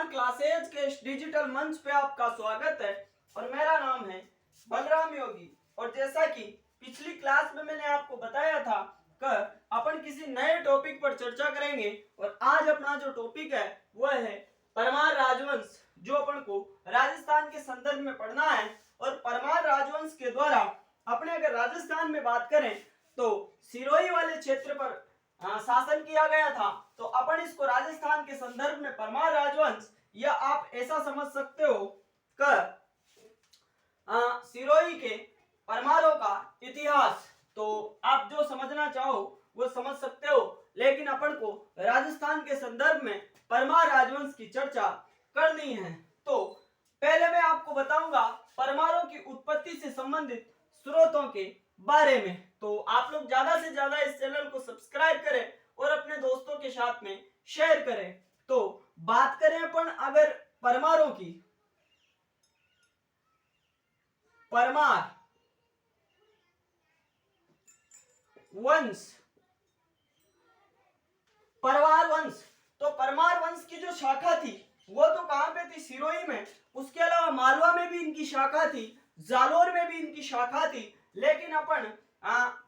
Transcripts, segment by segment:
Classes के इस digital मंच पे आपका स्वागत है और मेरा नाम है बलराम योगी। और जैसा कि पिछली क्लास में मैंने आपको बताया था कि अपन किसी नए टॉपिक पर चर्चा करेंगे और आज अपना जो टॉपिक है वह है परमार राजवंश, जो अपन को राजस्थान के संदर्भ में पढ़ना है। और परमार राजवंश के द्वारा अपने अगर राजस्थान में बात करें तो सिरोही वाले क्षेत्र पर शासन किया गया था। तो अपन इसको राजस्थान के संदर्भ में परमार राजवंश, या आप ऐसा समझ सकते हो कि सिरोही के परमारों का इतिहास, तो आप जो समझना चाहो वो समझ सकते हो, लेकिन अपन को राजस्थान के संदर्भ में परमार राजवंश की चर्चा करनी है। तो पहले मैं आपको बताऊंगा परमारों की उत्पत्ति से संबंधित स्रोतों के बारे में। तो आप लोग ज्यादा से ज्यादा इस चैनल को सब्सक्राइब करें और अपने दोस्तों के साथ में शेयर करें। तो बात करें अपन अगर परमारों की, परमार वंश, परमार वंश, तो परमार वंश की जो शाखा थी वो तो कहां पे थी? सिरोही में। उसके अलावा मालवा में भी इनकी शाखा थी, जालोर में भी इनकी शाखा थी। लेकिन अपन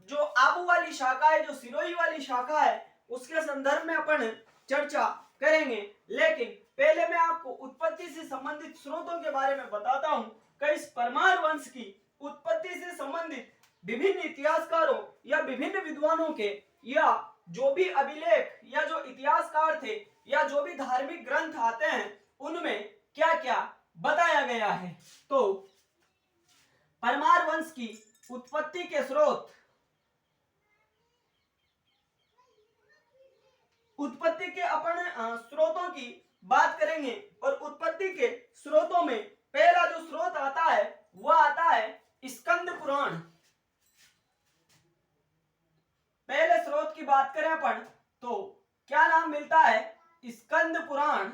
जो आबू वाली शाखा है, जो सिरोही वाली शाखा है, उसके संदर्भ में अपन चर्चा करेंगे। लेकिन पहले मैं आपको उत्पत्ति से संबंधित स्रोतों के बारे में बताता हूं कि इस परमार वंश की उत्पत्ति से संबंधित विभिन्न इतिहासकारों या विभिन्न विद्वानों के, या जो भी अभिलेख या जो इतिहासकार थे या जो भी धार्मिक ग्रंथ आते हैं, उनमें क्या क्या बताया गया है। तो परमार वंश की उत्पत्ति के स्रोत, उत्पत्ति के अपन स्रोतों की बात करेंगे। और उत्पत्ति के स्रोतों में पहला जो स्रोत आता है वह आता है स्कंद पुराण। पहले स्रोत की बात करें अपन तो क्या नाम मिलता है? स्कंद पुराण।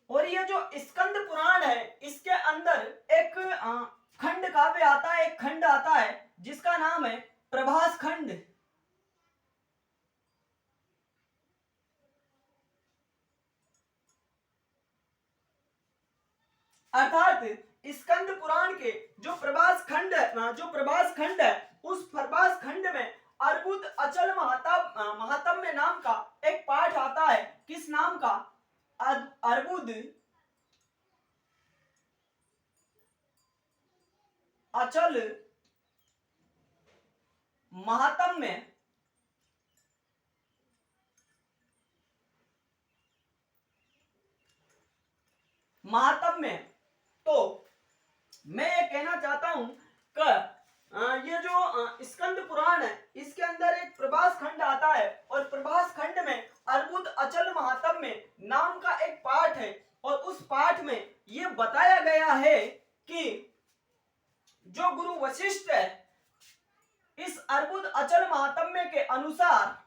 और ये जो स्कंद पुराण है, इसके अंदर एक खंड काव्य आता है, एक खंड आता है जिसका नाम है प्रभास खंड। अर्थात स्कंद पुराण के जो प्रभास खंड है, उस प्रभास खंड में अर्बुद अचल महात्म्य नाम का एक पाठ आता है। किस नाम का? अर्बुद अचल महात्म्य। तो मैं ये कहना चाहता हूं कि ये जो स्कंद पुराण है, इसके अंदर एक प्रभास खंड आता है और प्रभास खंड में अर्बुद अचल महात्म्य नाम का एक पाठ है। और उस पाठ में ये बताया गया है कि जो गुरु वशिष्ठ है, इस अर्बुद अचल महात्म्य के अनुसार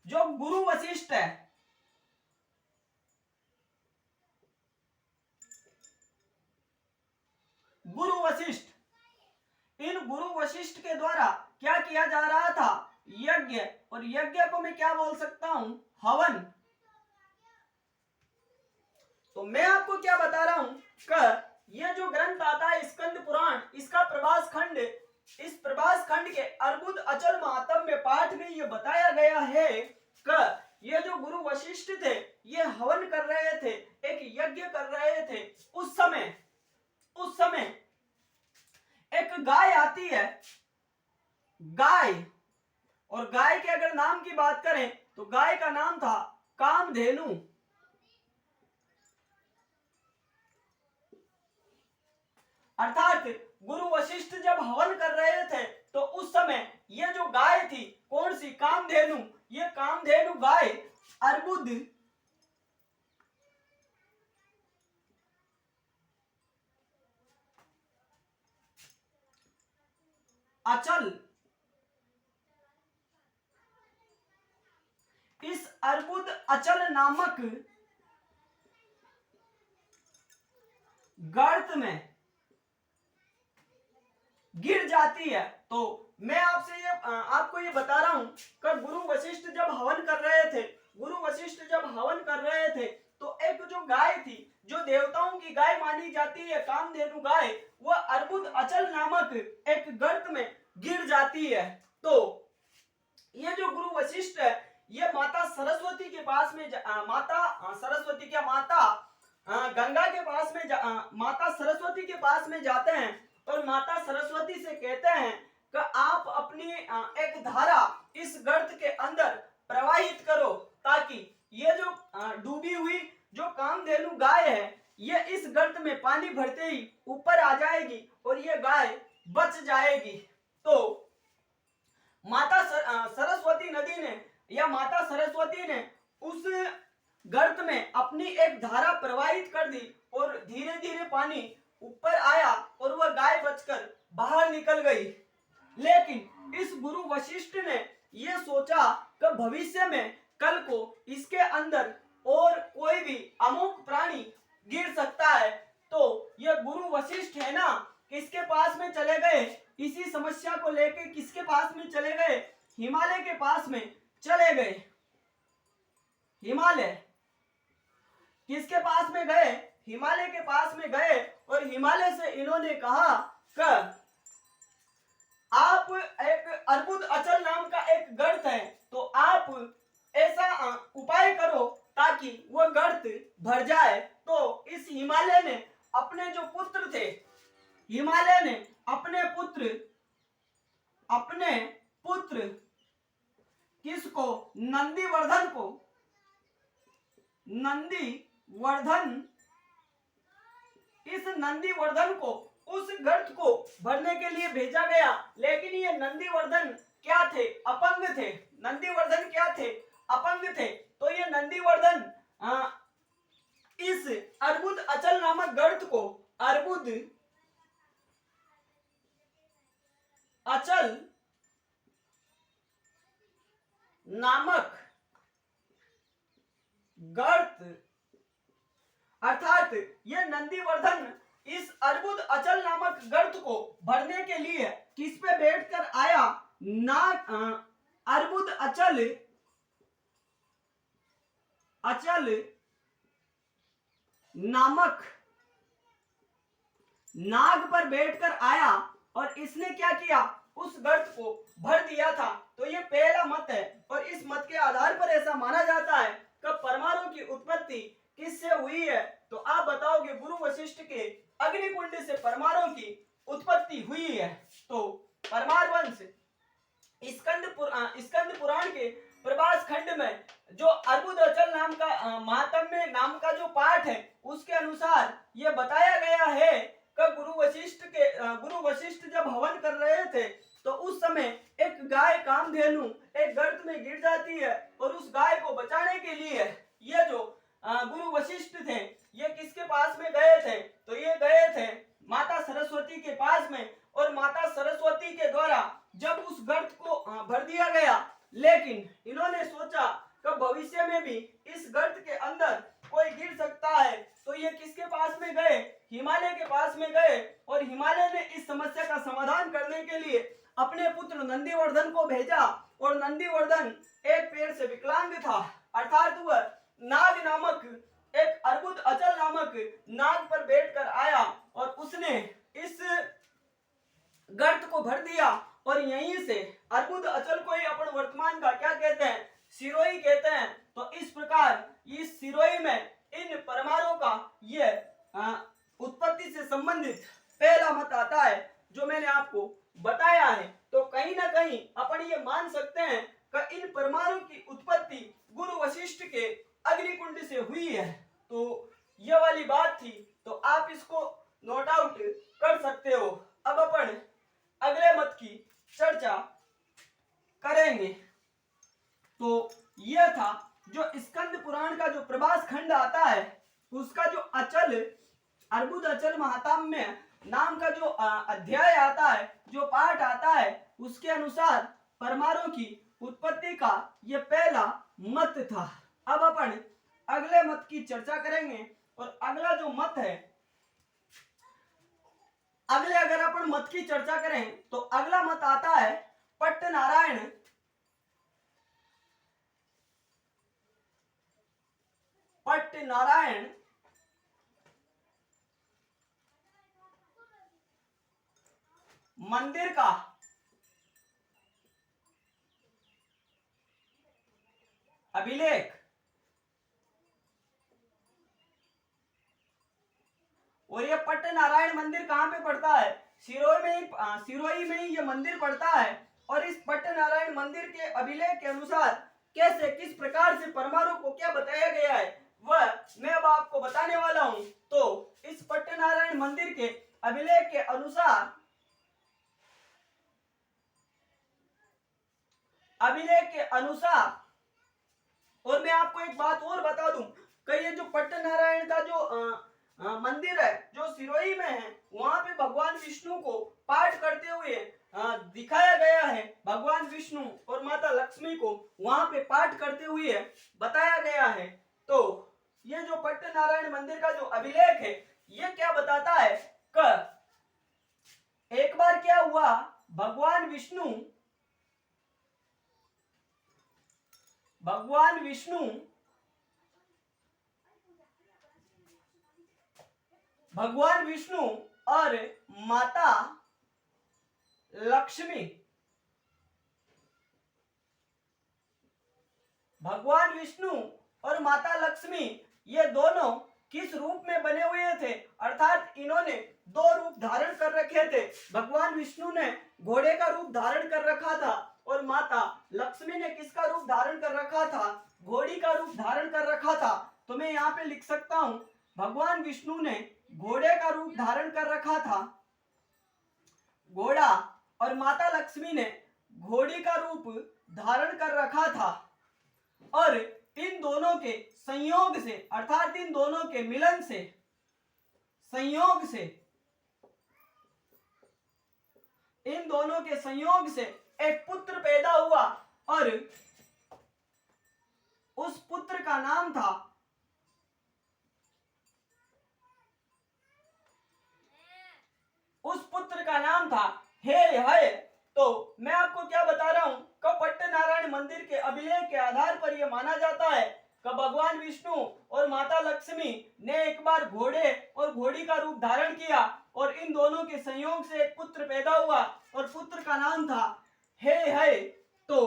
जो गुरु वशिष्ठ है, इन गुरु वशिष्ठ के द्वारा क्या किया जा रहा था? यज्ञ। और यज्ञ को मैं क्या बोल सकता हूं? हवन। तो मैं आपको क्या बता रहा हूं कि ये जो ग्रंथ आता है स्कंद पुराण, इसका प्रभास खंड, इस प्रभास खंड के अर्बुद अचल महात्म्य पाठ में ये बताया गया है कि ये जो गुरु वशिष्ठ थे, ये हवन कर रहे थे, एक यज्ञ कर रहे थे। उस समय एक गाय आती है, गाय। और गाय के अगर नाम की बात करें तो गाय का नाम था कामधेनु। अर्थात गुरु वशिष्ठ जब हवन कर रहे थे तो उस समय ये जो गाय थी, कौन सी? कामधेनु। ये कामधेनु गाय अर्बुद अचल, इस अर्बुद अचल नामक गर्त में आती है। तो मैं आपको ये बता रहा हूं कि गुरु वशिष्ठ जब हवन कर रहे थे, तो एक जो गाय थी, जो देवताओं की गाय मानी जाती है, कामधेनु गाय, वह अर्बुद अचल नामक एक गर्त में गिर जाती है। तो ये जो गुरु वशिष्ठ है, ये माता सरस्वती के पास में गंगा के पास में माता सरस्वती के पास में जाते हैं और माता सरस्वती से कहते हैं कि आप अपनी एक धारा इस गर्त के अंदर प्रवाहित करो, ताकि ये जो डूबी हुई जो कामधेनु गाय है, ये इस गर्त में पानी भरते ही ऊपर आ जाएगी और ये गाय बच जाएगी। तो माता सरस्वती ने उस गर्त में अपनी एक धारा प्रवाहित कर दी और धीरे धीरे पानी ऊपर आया और वह गाय बचकर बाहर निकल गई। लेकिन इस गुरु वशिष्ठ ने यह सोचा कि भविष्य में कल को इसके अंदर और कोई भी अमुक प्राणी गिर सकता है। तो यह गुरु वशिष्ठ है ना, किसके पास में चले गए, इसी समस्या को लेके किसके पास में चले गए, हिमालय के पास में चले गए। हिमालय किसके पास में गए, हिमालय के पास में गए और हिमालय से इन्होंने कहा कि आप एक अर्बुद अचल नाम का एक गर्त है, तो आप ऐसा उपाय करो ताकि वह गर्त भर जाए। तो इस हिमालय ने अपने जो पुत्र थे, हिमालय ने अपने पुत्र किसको, इस नंदीवर्धन को उस गर्त को भरने के लिए भेजा गया। लेकिन ये नंदीवर्धन क्या थे, अपंग थे। तो ये नंदीवर्धन इस अर्बुद अचल नामक गर्त को, अर्बुद अचल नामक गर्त, अर्थात ये नंदीवर्धन इस अर्बुद अचल नामक गर्त को भरने के लिए किस पे बैठकर आया, अर्बुद अचल नामक नाग पर बैठकर आया और इसने क्या किया, उस गर्त को भर दिया था। तो ये पहला मत है और इस मत के आधार पर ऐसा माना जाता है कि परमाणु की उत्पत्ति किससे हुई है। तो आप बताओगे, गुरु वशिष्ठ के अग्निकुंड से परमाणु की उत्पत्ति हुई है। तो परमार वंश स्कंद पुराण के प्रभास खंड में जो अर्बुद अचल नाम का महात्म्य नाम का जो पाठ है, उसके अनुसार यह बताया गया है कि गुरु वशिष्ठ जब हवन कर रहे थे, तो उस समय एक गाय कामधेनु एक गर्त में गिर जाती है और उस गाय को बचाने के लिए ये जो गुरु वशिष्ठ थे, ये किसके पास में गए थे, तो ये गए थे माता सरस्वती के पास में। और माता सरस्वती के द्वारा जब उस गर्त को भर दिया गया, लेकिन इन्होंने सोचा कि भविष्य में भी इस गर्त के अंदर कोई गिर सकता है। तो ये किसके पास में गए, हिमालय के पास में गए और हिमालय ने इस समस्या का समाधान करने के लिए अपने पुत्र नंदीवर्धन को भेजा। और नंदीवर्धन एक पेड़ से विकलांग था, अर्थात वह नाग नामक एक अर्बुद अचल नामक नाग पर बैठकर आया और उसने इस गर्त को भर दिया। और यहीं से अर्बुद अचल को ही अपन वर्तमान का क्या कहते हैं, सिरोही कहते हैं। तो इस प्रकार इस सिरोही में इन परमाणुओं का ये उत्पत्ति से संबंधित पहला मत आता है जो मैंने आपको बताया है। तो कहीं ना कहीं अपन ये मान सकते हैं कि इन परमाणु की उत्पत्ति गुरु वशिष्ठ के अग्निकुंड से हुई है। तो ये वाली बात थी, तो आप इसको नोट आउट कर सकते हो। अब अपन अगले मत की चर्चा करेंगे। तो यह था जो स्कंद पुराण का जो प्रभास खंड आता है, उसका जो अर्बुद अचल महात्म्य नाम का जो अध्याय आता है, जो पाठ आता है, उसके अनुसार परमाणु की उत्पत्ति का यह पहला मत था। अब अपन अगले मत की चर्चा करेंगे और अगला जो मत है, अगले अगर अपन मत की चर्चा करें तो अगला मत आता है पट्टनारायण। पट्टनारायण मंदिर का अभिलेख। और ये पट्टनारायण मंदिर कहाँ पे पड़ता है? सिरोही में ही ये मंदिर पड़ता है। और इस पट्टनारायण मंदिर के अभिलेख के अनुसार कैसे किस प्रकार से परमाणु को क्या बताया गया है वह मैं अब आपको बताने वाला हूं। तो इस पट्टनारायण मंदिर के अभिलेख के अनुसार और मैं आपको एक बात और बता दूं कि ये जो पट्टनारायण का जो मंदिर है जो सिरोही में है वहां पे भगवान विष्णु को पाठ करते हुए दिखाया गया है। भगवान विष्णु और माता लक्ष्मी को वहां पे पाठ करते हुए बताया गया है। तो ये जो पट्टनारायण मंदिर का जो अभिलेख है ये क्या बताता है कि एक बार क्या हुआ, भगवान विष्णु और माता लक्ष्मी ये दोनों किस रूप में बने हुए थे? अर्थात इन्होंने दो रूप धारण कर रखे थे। भगवान विष्णु ने घोड़े का रूप धारण कर रखा था और माता लक्ष्मी ने किसका रूप धारण कर रखा था? घोड़ी का रूप धारण कर रखा था। तो मैं यहाँ पे लिख सकता हूं भगवान विष्णु ने घोड़े का रूप धारण कर रखा था, घोड़ा, और माता लक्ष्मी ने घोड़ी का रूप धारण कर रखा था। और इन दोनों के संयोग से अर्थात इन दोनों के मिलन से इन दोनों के संयोग से एक पुत्र पैदा हुआ और उस पुत्र का नाम था हे हय। तो मैं आपको क्या बता रहा हूं कि पट्टनारायण मंदिर के अभिलेख के आधार पर यह माना जाता है कि भगवान विष्णु और माता लक्ष्मी ने एक बार घोड़े और घोड़ी का रूप धारण किया और इन दोनों के संयोग से एक पुत्र पैदा हुआ और पुत्र का नाम था हे हय। तो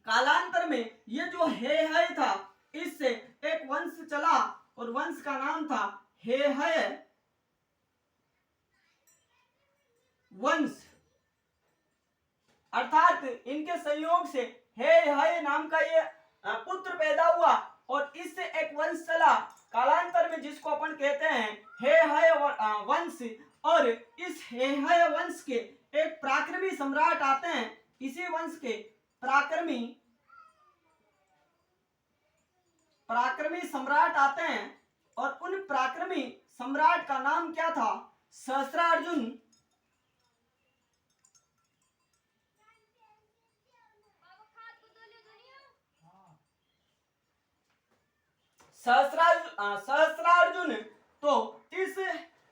कालांतर में ये जो हे हय था इससे एक वंश चला और वंश का नाम था हे हय वंश। अर्थात इनके संयोग से हे हय नाम का ये पुत्र पैदा हुआ और इससे एक वंश चला कालांतर में जिसको अपन कहते हैं हे हय वंश। और इस हे हय वंश के एक पराक्रमी सम्राट आते हैं। इसी वंश के पराक्रमी सम्राट आते हैं और उन पराक्रमी सम्राट का नाम क्या था? सहस्त्रार्जुन। सहस्त्रार्जुन। तो इस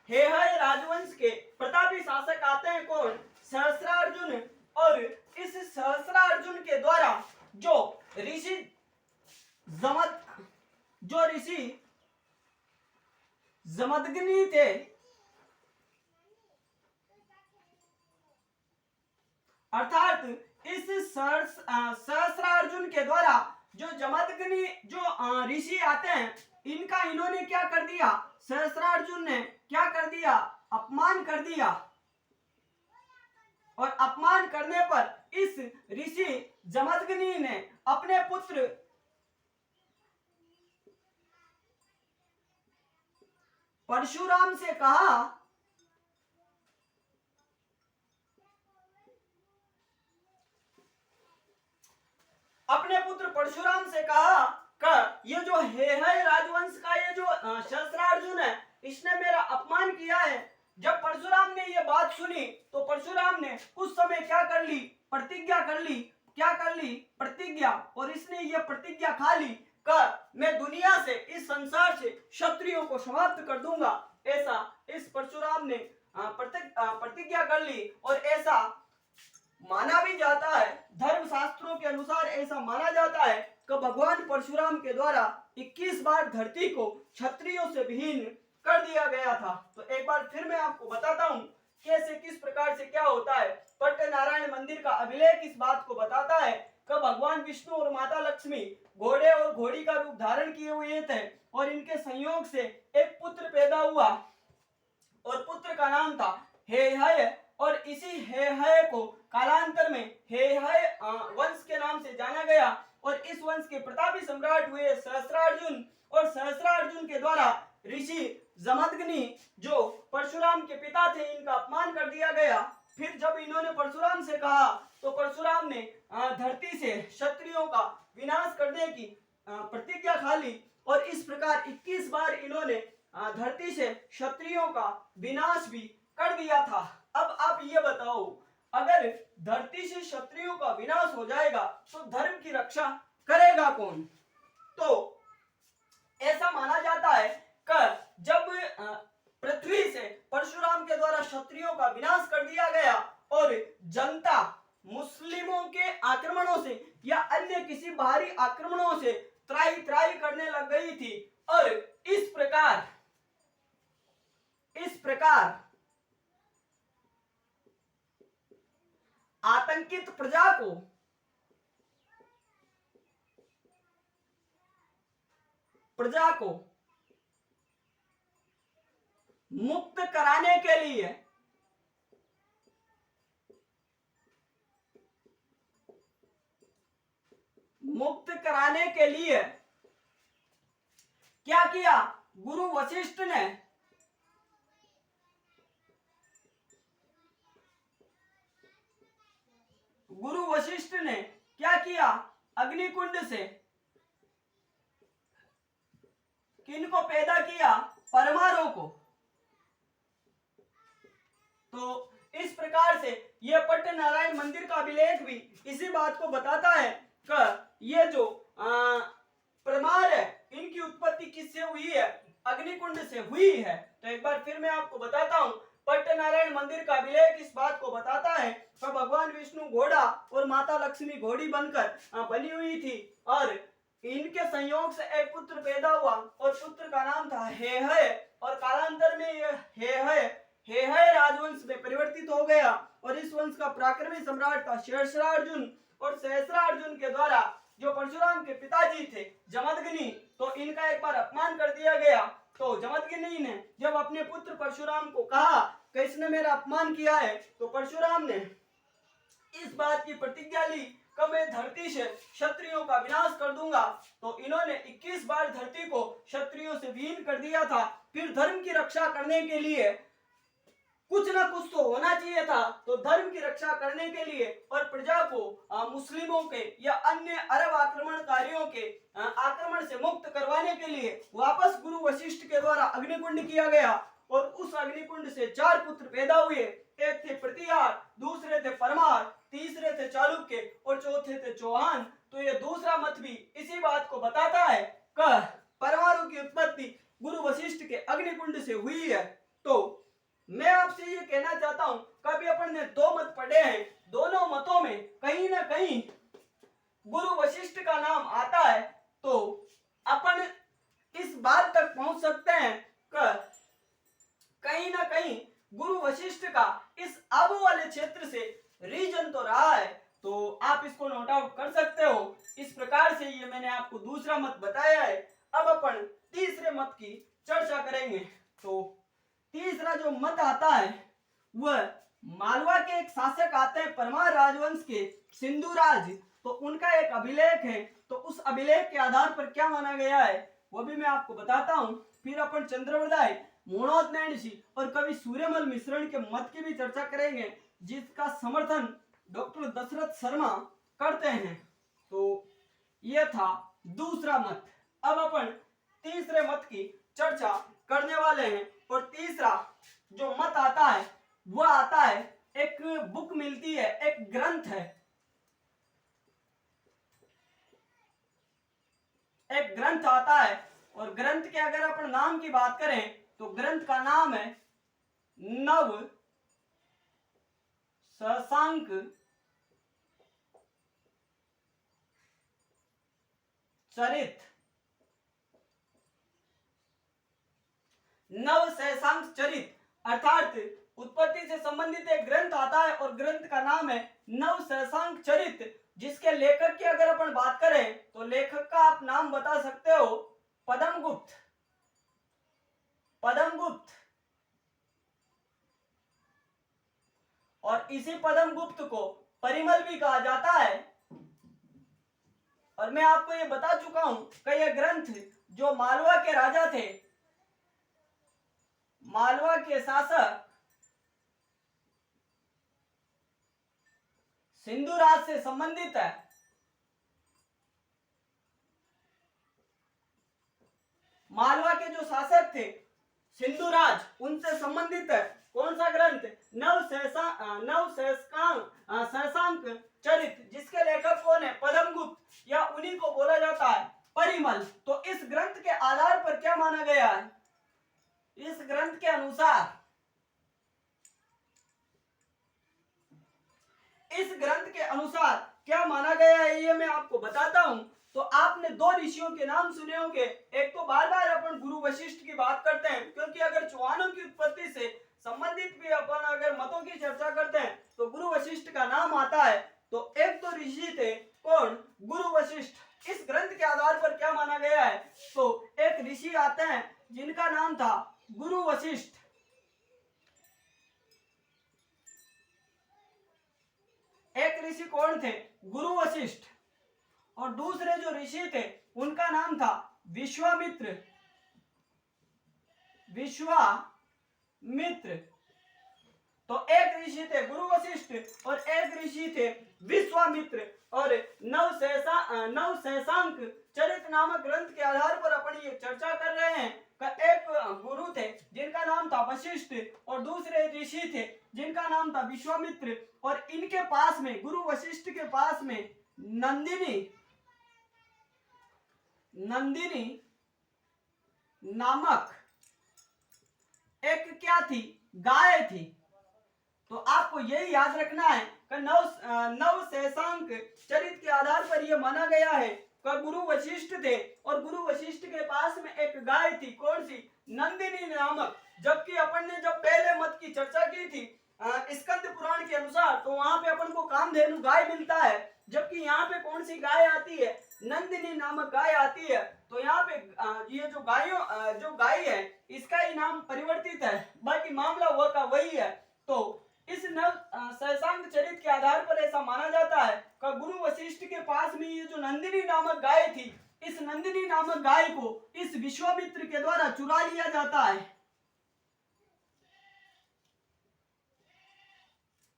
हे हय राजवंश के प्रतापी शासक आते हैं कौन? सहस्त्रार्जुन। और इस सहस्त्रार्जुन के द्वारा जो ऋषि जमदग्नि थे अर्थात इस सहस्त्रार्जुन के द्वारा जो जमदग्नि जो ऋषि आते हैं इनका इन्होंने क्या कर दिया? सहस्त्रार्जुन ने क्या कर दिया? अपमान कर दिया। और अपमान करने पर इस ऋषि जमदग्नि ने अपने पुत्र परशुराम से कहा कि ये जो हे हय राजवंश का ये जो सहस्त्रार्जुन है इसने मेरा अपमान किया है। जब परशुराम ने ये बात सुनी तो परशुराम ने उस समय क्या कर ली? प्रतिज्ञा कर ली। क्या कर ली? प्रतिज्ञा। और इसने ये प्रतिज्ञा खा ली कि मैं दुनिया से इस संसार से क्षत्रियों को समाप्त कर दूंगा। ऐसा इस परशुराम ने प्रतिज्ञा कर ली। और ऐसा माना भी जाता है, धर्म शास्त्रों के अनुसार ऐसा माना जाता है कि भगवान परशुराम के द्वारा 21 बार धरती को क्षत्रियों से विहीन कर दिया गया था। तो एक बार फिर मैं आपको बताता हूं कैसे किस प्रकार से क्या होता है। पट्ट नारायण मंदिर का अभिलेख इस बात को बताता है कि भगवान विष्णु और माता लक्ष्मी घोड़े और घोड़ी का रूप धारण किए हुए थे और इनके संयोग से एक पुत्र पैदा हुआ और पुत्र का नाम था हेहय। और इसी हेहय को कालांतर में हेहय वंश के नाम से जाना गया और इस वंश के प्रतापी सम्राट हुए सहस्रार्जुन। और सहस्रार्जुन के द्वारा ऋषि जमदग्नि जो परशुराम के पिता थे इनका अपमान कर दिया गया। फिर जब इन्होंने परशुराम से कहा तो परशुराम ने धरती से क्षत्रियों का विनाश करने की प्रतिज्ञा खा ली और इस प्रकार 21 बार इन्होंने धरती से क्षत्रियों का विनाश भी कर दिया था। अब आप ये बताओ, अगर धरती से क्षत्रियों का विनाश हो जाएगा तो धर्म की रक्षा करेगा कौन? तो ऐसा माना जाता है कि जब पृथ्वी से परशुराम के द्वारा क्षत्रियों का विनाश कर दिया गया और जनता मुस्लिमों के आक्रमणों से या अन्य किसी बाहरी आक्रमणों से त्राही त्राही करने लग गई थी और इस प्रकार आतंकित प्रजा को मुक्त कराने के लिए क्या किया? गुरु वशिष्ठ ने क्या किया? अग्निकुंड से किनको पैदा किया? परमारों को। तो इस प्रकार से यह पट्ट नारायण मंदिर का अभिलेख भी इसी बात को बताता है कि ये जो परमार है इनकी उत्पत्ति किससे हुई है? अग्निकुंड से हुई है। तो एक बार फिर मैं आपको बताता हूं, पट्ट नारायण मंदिर का अभिलेख इस बात को बताता है कि भगवान विष्णु घोड़ा और माता लक्ष्मी घोड़ी बनकर बनी हुई थी और इनके संयोग से एक पुत्र पैदा हुआ और पुत्र का नाम था हेहय। और कालांतर में यह हेहय राजवंश में परिवर्तित हो गया और इस वंश का पराक्रमी सम्राट था सहस्रार्जुन। और सहस्रार्जुन के द्वारा जो परशुराम के पिताजी थे जमदग्नि, तो इनका एक बार अपमान कर दिया गया। तो जमदग्नि ने जब अपने पुत्र परशुराम को कहा कि इसने मेरा अपमान किया है, तो परशुराम ने इस बात की प्रतिज्ञा ली कि मैं धरती से क्षत्रियों का विनाश कर दूंगा। तो इन्होंने 21 बार धरती को क्षत्रियों से विहीन कर दिया था। फिर धर्म की रक्षा करने के लिए कुछ ना कुछ तो होना चाहिए था। तो धर्म की रक्षा करने के लिए और प्रजा को मुस्लिमों के या अन्य अरब आक्रमणकारियों के आक्रमण से मुक्त करवाने के लिए वापस गुरु वशिष्ठ के द्वारा अग्निकुंड किया गया और उस अग्निकुंड से 4 पुत्र पैदा हुए। एक थे प्रतिहार, दूसरे थे परमार, तीसरे थे चालुक्य और चौथे थे चौहान। तो ये दूसरा मत भी इसी बात को बताता है कि परमारों की उत्पत्ति गुरु वशिष्ठ के अग्निकुंड से हुई है। तो मैं आपसे ये कहना चाहता हूं, कभी अपन ने 2 मत पढ़े हैं, दोनों मतों में कहीं ना कहीं गुरु वशिष्ठ का नाम आता है। तो अपन इस बात तक पहुंच सकते हैं कि कहीं ना कहीं गुरु वशिष्ठ का इस आबू वाले क्षेत्र से रीजन तो रहा है। तो आप इसको नोट आउट कर सकते हो। इस प्रकार से ये मैंने आपको दूसरा मत बताया है। अब अपन तीसरे मत की चर्चा करेंगे। तो तीसरा जो मत आता है वह मालवा के एक शासक आते हैं परमार राजवंश के सिंधुराज। तो उनका एक अभिलेख है। तो उस अभिलेख के आधार पर क्या माना गया है वो भी मैं आपको बताता हूं। फिर अपन चंद्रवरदाय, मोणोदनैन ऋषि और कवि सूर्यमल मिश्रण के मत की भी चर्चा करेंगे जिसका समर्थन डॉक्टर दशरथ शर्मा करते हैं। तो यह था दूसरा मत। अब अपन तीसरे मत की चर्चा करने वाले हैं। और तीसरा जो मत आता है वह आता है, एक बुक मिलती है, एक ग्रंथ है, एक ग्रंथ आता है। और ग्रंथ के अगर अपन नाम की बात करें तो ग्रंथ का नाम है नव शशांक चरित। नव शशांक चरित अर्थात उत्पत्ति से संबंधित एक ग्रंथ आता है और ग्रंथ का नाम है नव शशांक चरित, जिसके लेखक की अगर अपन बात करें तो लेखक का आप नाम बता सकते हो पद्मगुप्त। पद्मगुप्त। और इसी पद्मगुप्त को परिमल भी कहा जाता है। और मैं आपको ये बता चुका हूं कि यह ग्रंथ जो मालवा के राजा थे, मालवा के शासक सिंधुराज से संबंधित है। मालवा के जो शासक थे सिंधुराज, उनसे संबंधित है कौन सा ग्रंथ? नव शशांक चरित, जिसके लेखक कौन है? पद्मगुप्त, या उन्हीं को बोला जाता है परिमल। तो इस ग्रंथ के आधार पर क्या माना गया है? इस ग्रंथ के अनुसार, इस ग्रंथ के अनुसार क्या माना गया है ये मैं आपको बताता हूं। तो आपने दो ऋषियों के नाम सुने होंगे। एक तो बार बार अपन गुरु वशिष्ठ की बात करते हैं, क्योंकि अगर चौहानों की उत्पत्ति से संबंधित भी अपन अगर मतों की चर्चा करते हैं तो गुरु वशिष्ठ का नाम आता है। तो एक तो ऋषि थे कौन? गुरु वशिष्ठ। इस ग्रंथ के आधार पर क्या माना गया है? तो एक ऋषि आते हैं जिनका नाम था गुरु वशिष्ठ। एक ऋषि कौन थे? गुरु वशिष्ठ। और दूसरे जो ऋषि थे उनका नाम था विश्वामित्र। विश्वामित्र। तो एक ऋषि थे गुरु वशिष्ठ और एक ऋषि थे विश्वामित्र। और नव शशांक चरित नामक ग्रंथ के आधार पर अपन ये चर्चा कर रहे हैं कि एक गुरु थे जिनका नाम था वशिष्ठ और दूसरे ऋषि थे जिनका नाम था विश्वामित्र। और इनके पास में, गुरु वशिष्ठ के पास में नंदिनी नामक एक क्या थी? गाय थी। तो आपको यही याद रखना है कि नव शशांक चरित के आधार पर यह माना गया है कि गुरु वशिष्ठ थे और गुरु वशिष्ठ के पास में एक गाय थी। कौन सी? नंदिनी नामक। जबकि अपन ने जब पहले मत की चर्चा की थी स्कंद पुराण के अनुसार, तो वहां पे अपन को कामधेनु गाय मिलता है, जबकि यहाँ पे कौन सी गाय आती है? नंदिनी नामक गाय आती है। तो यहाँ पे ये जो गाय है इसका ही नाम परिवर्तित है, बाकी मामला हुआ का वही है। तो इस नव शशांक चरित के आधार पर ऐसा माना जाता है कि गुरु वशिष्ठ के पास में ये जो नंदिनी नामक गाय थी, इस नंदिनी नामक गाय को इस विश्वामित्र के द्वारा चुरा लिया जाता है।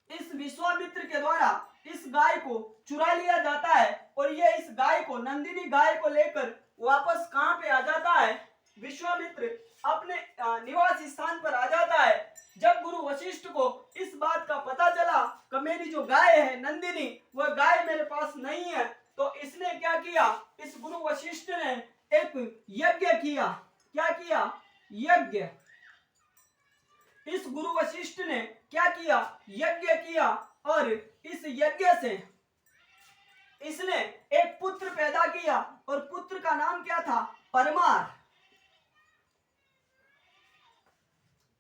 इस विश्वामित्र के द्वारा इस गाय को चुरा लिया जाता है और ये इस गाय को, नंदिनी गाय को लेकर वापस कहां पे आ जाता है? विश्वामित्र अपने निवास स्थान पर आ जाता है। जब गुरु वशिष्ठ को इस बात का पता चला कि मेरी जो गाय है नंदिनी, वह गाय मेरे पास नहीं है, तो इसने क्या किया? इस गुरु वशिष्ठ ने एक यज्ञ किया। क्या किया? यज्ञ। इस गुरु वशिष्ठ ने क्या किया? यज्ञ किया। और इस यज्ञ से इसने एक पुत्र पैदा किया और पुत्र का नाम क्या था? परमार।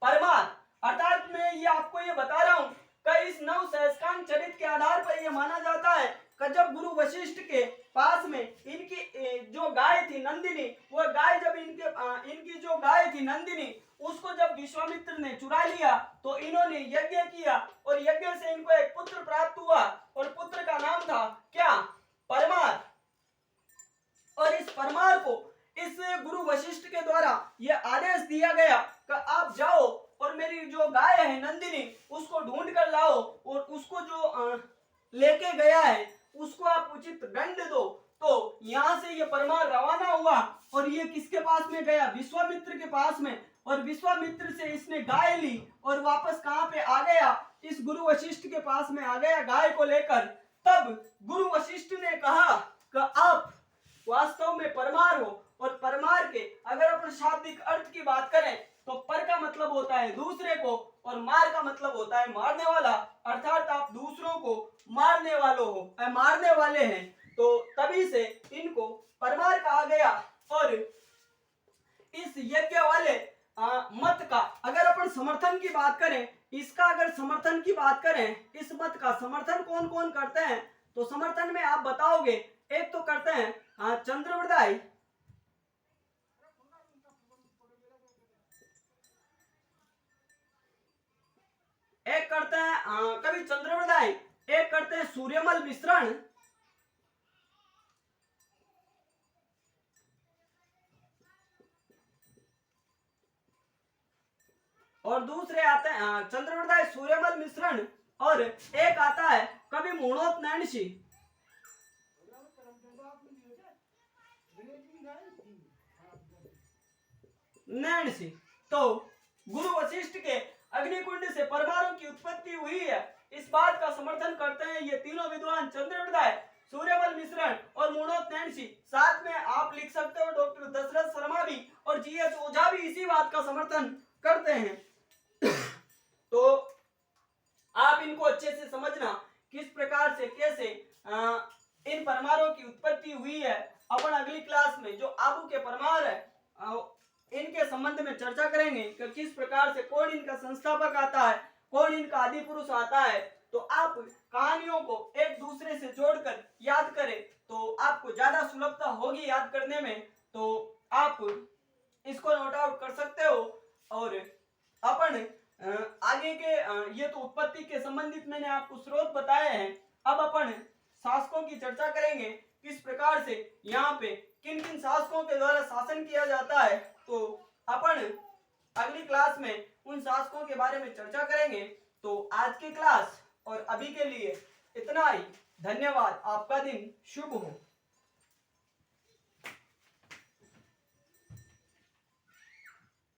परमार अर्थात मैं ये आपको ये बता रहा हूं कि इस नव शशांक चरित के आधार पर यह माना जाता है कि जब गुरु वशिष्ठ के पास में इनकी जो गाय थी नंदिनी, वह गाय जब इनकी जो गाय थी नंदिनी, उसको जब विश्वामित्र ने चुरा लिया तो इन्होंने यज्ञ किया और यज्ञ से इनको एक पुत्र प्राप्त हुआ और पुत्र का नाम था क्या? परमार। और इस परमार को इस गुरु वशिष्ठ के द्वारा यह आदेश दिया गया कि आप जाओ और मेरी जो गाय है नंदिनी उसको ढूंढ कर लाओ और उसको जो लेके गया है उसको आप उचित दंड दो। तो यहाँ से ये परमार रवाना हुआ और ये किसके पास में गया? विश्वामित्र के पास में। और विश्वामित्र से इसने गाय ली और वापस कहां पे आ गया? इस गुरु वशिष्ठ के पास में आ गया गाय को लेकर। तब गुरु वशिष्ठ ने कहा कि आप वास्तव में परमार हो। और परमार के अगर अपन शाब्दिक अर्थ की बात करें तो पर का मतलब होता है दूसरे को और मार का मतलब होता है मारने वाला, अर्थात आप दूसरों को मारने वाले हैं, तो तभी से इनको परमार कहा गया। और इस यज्ञ वाले मत का अगर अपन समर्थन की बात करें, इसका अगर समर्थन की बात करें, इस मत का समर्थन कौन कौन करते हैं, तो समर्थन में आप बताओगे, एक तो करते हैं चंद्रवृदाई, एक करते हैं कवि चंद्रवृदाई, एक करते हैं सूर्यमल मिश्रण, और दूसरे आते हैं चंद्रवृदाई सूर्यमल मिश्रण, और एक आता है कवि मूणोत नैणसी। नैणसी तो गुरु वशिष्ठ के अग्निकुंड से परमाणु की उत्पत्ति हुई है, इस बात का समर्थन करते हैं ये तीनों विद्वान चंद्रवृदाई, सूर्यमल मिश्रण और मूणोत नैणसी। साथ में आप लिख सकते हो डॉक्टर दशरथ शर्मा भी और जीएस ओझा भी इसी बात का समर्थन करते हैं। तो आप इनको अच्छे से समझना किस प्रकार से कैसे इन परमाणुओं की उत्पत्ति हुई है। अपन अगली क्लास में जो आबू के परमार है इनके संबंध में चर्चा करेंगे कि किस प्रकार से कौन इनका संस्थापक आता है, कौन इनका आदि पुरुष आता है। तो आप कहानियों को एक दूसरे से जोड़कर याद करें तो आपको ज्यादा सुलभता होगी याद करने में, तो आप इसको नोट आउट कर सकते हो। और अपन आगे के ये तो उत्पत्ति के संबंधित मैंने आपको स्रोत बताए हैं, अब अपन शासकों की चर्चा करेंगे किस प्रकार से यहाँ पे किन किन शासकों के द्वारा शासन किया जाता है। तो अपन अगली क्लास में उन शासकों के बारे में चर्चा करेंगे। तो आज की क्लास और अभी के लिए इतना ही। धन्यवाद, आपका दिन शुभ हो।